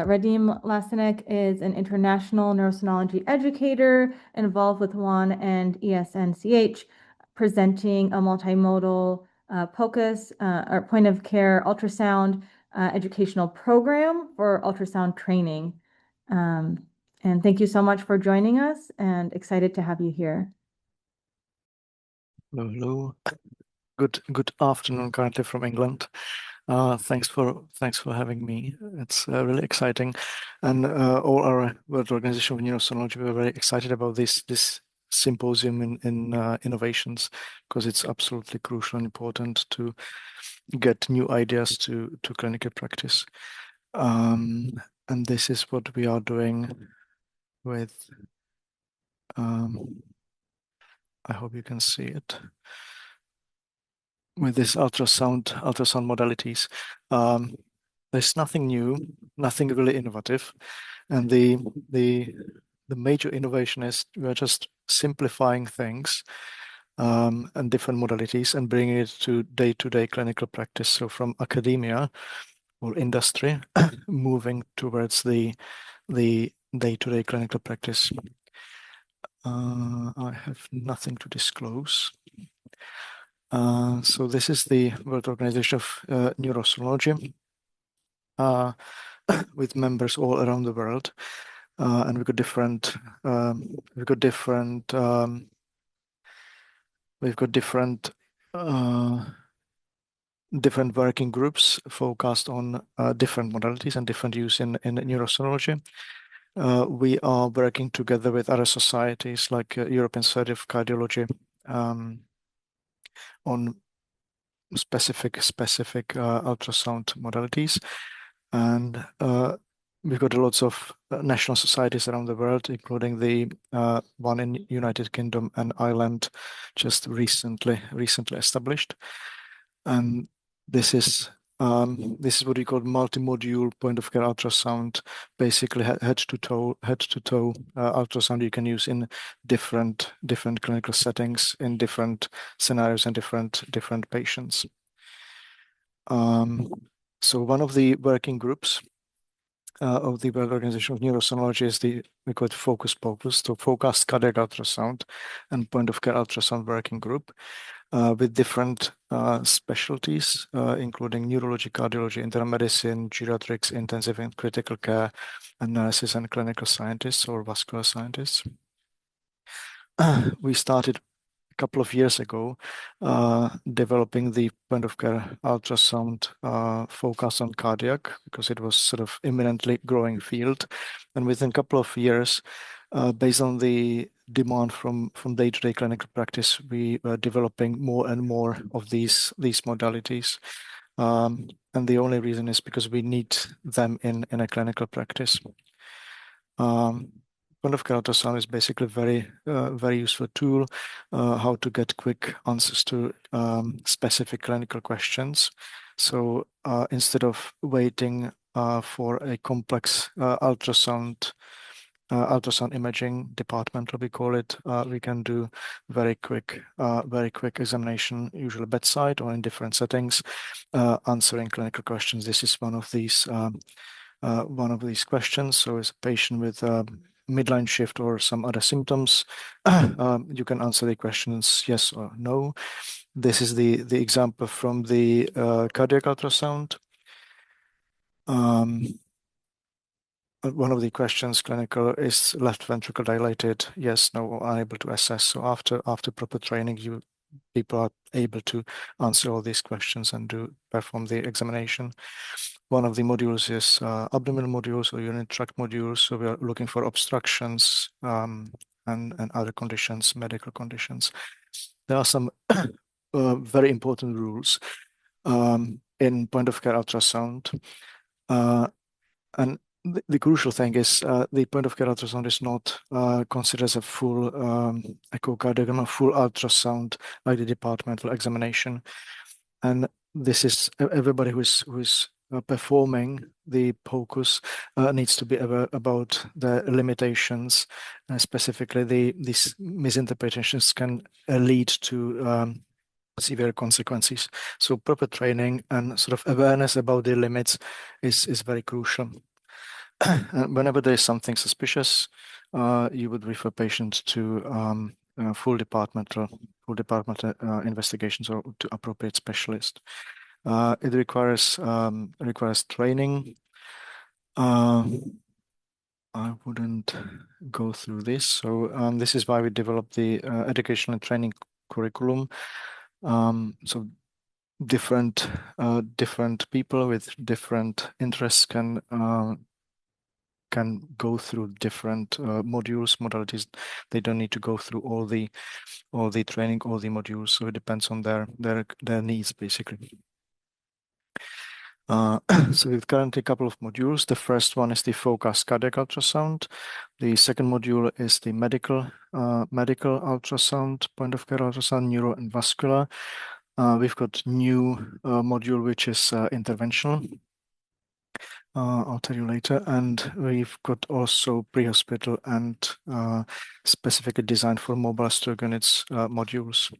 Radim Licenik is an international neurosonology educator involved with WAN and ESNCH, presenting a multimodal POCUS or point of care ultrasound educational program for ultrasound training. And thank you so much for joining us, and excited to have you here. Hello. Good afternoon, currently from England. Thanks for having me. It's really exciting, and all our World Organization of Neurosonology, we're very excited about this symposium in innovations, because it's absolutely crucial and important to get new ideas to clinical practice. And this is what we are doing with. I hope you can see it. With this ultrasound modalities. There's nothing new, nothing really innovative, and the major innovation is we're just simplifying things and different modalities and bringing it to day-to-day clinical practice. So from academia or industry, moving towards the day-to-day clinical practice. I have nothing to disclose. So this is the World Organization of Neurosonology, with members all around the world, and we've got different different working groups focused on different modalities and different use in neurosonology. We are working together with other societies like European Society of Cardiology on specific ultrasound modalities, and we've got lots of national societies around the world, including the one in United Kingdom and Ireland, just recently established. And this is what we call multimodule point of care ultrasound, basically head to toe ultrasound you can use in different clinical settings, in different scenarios and different patients. So one of the working groups of the World Organization of Neurosonology is we call it FOCUS, so Focused Cardiac Ultrasound and Point of Care Ultrasound Working Group, with different specialties, including neurology, cardiology, internal medicine, geriatrics, intensive and critical care, and nurses and clinical scientists or vascular scientists. We started a couple of years ago developing the point of care ultrasound focus on cardiac, because it was sort of imminently growing field. And within a couple of years, based on the demand from day-to-day clinical practice, we were developing more and more of these modalities. And the only reason is because we need them in a clinical practice. Point of care ultrasound is basically very useful tool how to get quick answers to specific clinical questions. So instead of waiting for a complex ultrasound imaging department, we call it, we can do very quick examination, usually bedside or in different settings, answering clinical questions. This is one of these questions. So as a patient with midline shift or some other symptoms, you can answer the questions yes or no. This is the example from the cardiac ultrasound. One of the questions clinical is left ventricle dilated, yes, no, unable to assess. So after proper training, people are able to answer all these questions and perform the examination. One of the modules is abdominal modules or urinary tract modules. So we are looking for obstructions and other conditions, medical conditions. There are some very important rules in point of care ultrasound. And the crucial thing is the point of care ultrasound is not considered as a full echocardiogram, a full ultrasound like the departmental examination. And this is everybody who's performing the POCUS needs to be aware about the limitations. Specifically, these misinterpretations can lead to severe consequences. So proper training and sort of awareness about the limits is very crucial. Whenever there is something suspicious, you would refer patients to full departmental investigations or to appropriate specialist. It requires training. I wouldn't go through this. So this is why we developed the educational and training curriculum. So different people with different interests can go through different modalities. They don't need to go through all the training, all the modules. So it depends on their needs basically. So we've currently a couple of modules. The first one is the focused cardiac ultrasound. The second module is the medical ultrasound, point of care ultrasound, neuro and vascular. We've got new module which is interventional. I'll tell you later. And we've got also pre-hospital and specifically designed for mobile stroke units modules.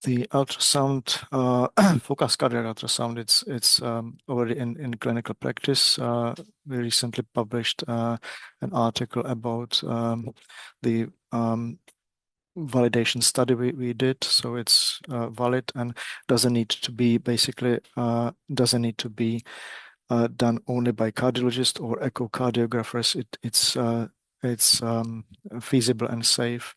The ultrasound, focused cardiac ultrasound, it's already in clinical practice. We recently published an article about the validation study we did. So it's valid and doesn't need to be doesn't need to be done only by cardiologists or echocardiographers. It's feasible and safe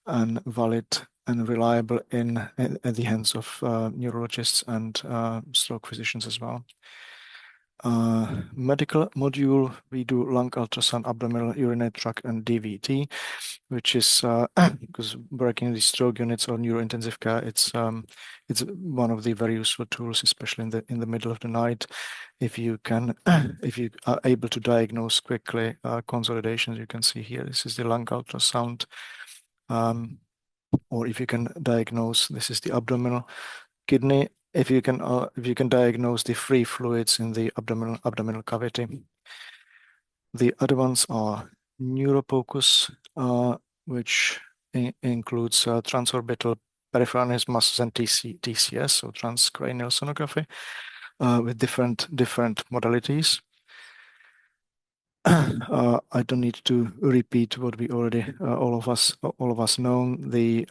and valid and reliable in the hands of neurologists and stroke physicians as well. Medical module, we do lung ultrasound, abdominal, urinary tract, and DVT, which is because working in the stroke units or neurointensive care, it's one of the very useful tools, especially in the middle of the night. If you are able to diagnose quickly consolidations, you can see here. This is the lung ultrasound. Or if you can diagnose, this is the abdominal kidney. If you can diagnose the free fluids in the abdominal cavity. The other ones are neuropocus, which includes transorbital peripheral muscles and TCS, so transcranial sonography, with different modalities. I don't need to repeat what we already all of us know. The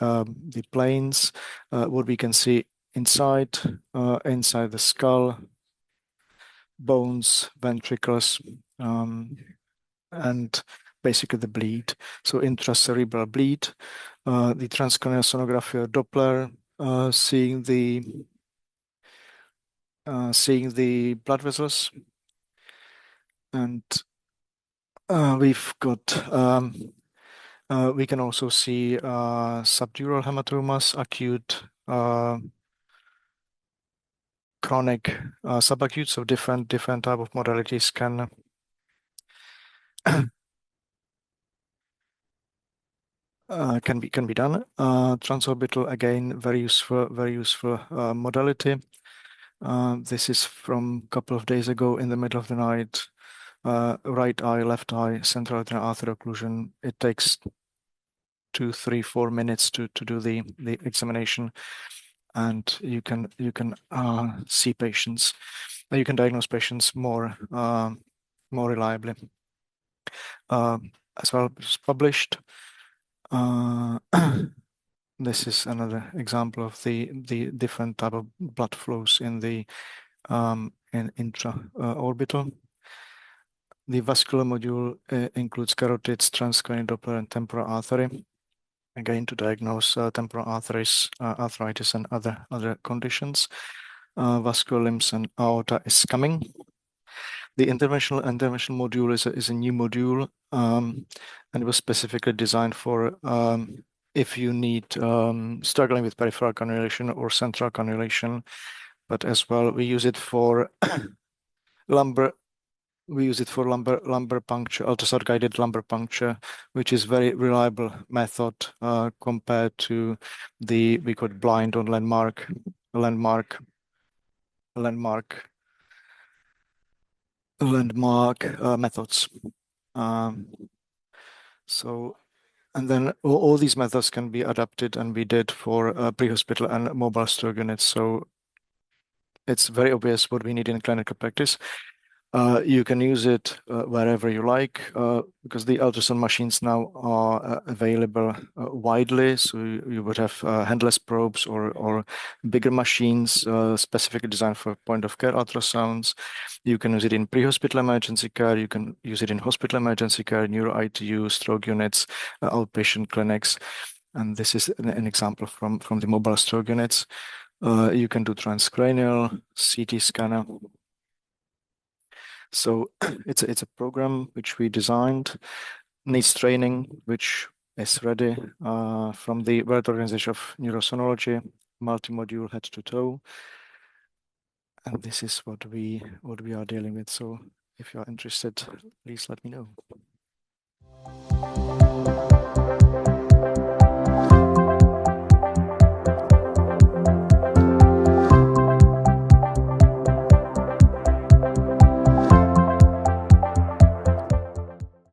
planes, what we can see inside the skull, bones, ventricles, and basically the bleed. So intracerebral bleed, the transcranial sonography or Doppler, seeing the blood vessels, and we've got we can also see subdural hematomas, acute, chronic, subacute. So different type of modalities can can be done. Transorbital, again, very useful modality. This is from a couple of days ago in the middle of the night. Right eye, left eye, central retinal artery occlusion. It takes 2, 3, 4 minutes to do the examination, and you can see patients. You can diagnose patients more reliably. As well, it's published. This is another example of the different type of blood flows in the in intra-orbital. The vascular module includes carotids, transcranial Doppler, and temporal artery. Again, to diagnose temporal arteries, arthritis, and other conditions. Vascular limbs and aorta is coming. The interventional module is a new module, and it was specifically designed for if you need struggling with peripheral cannulation or central cannulation, but as well we use it for lumbar. We use it for lumbar puncture, ultrasound guided lumbar puncture, which is very reliable method compared to we call it blind or landmark methods. So, and then all these methods can be adapted and be did for pre-hospital and mobile stroke units. So it's very obvious what we need in clinical practice. You can use it wherever you like because the ultrasound machines now are available widely. So you would have handless probes or bigger machines specifically designed for point of care ultrasounds. You can use it in pre-hospital emergency care. You can use it in hospital emergency care, neuro ITU, stroke units, outpatient clinics. And this is an example from the mobile stroke units. You can do transcranial, CT scanner. So it's a program which we designed, needs training, which is ready from the World Organization of Neurosonology, multi-module head to toe. And this is what we are dealing with. So if you're interested, please let me know.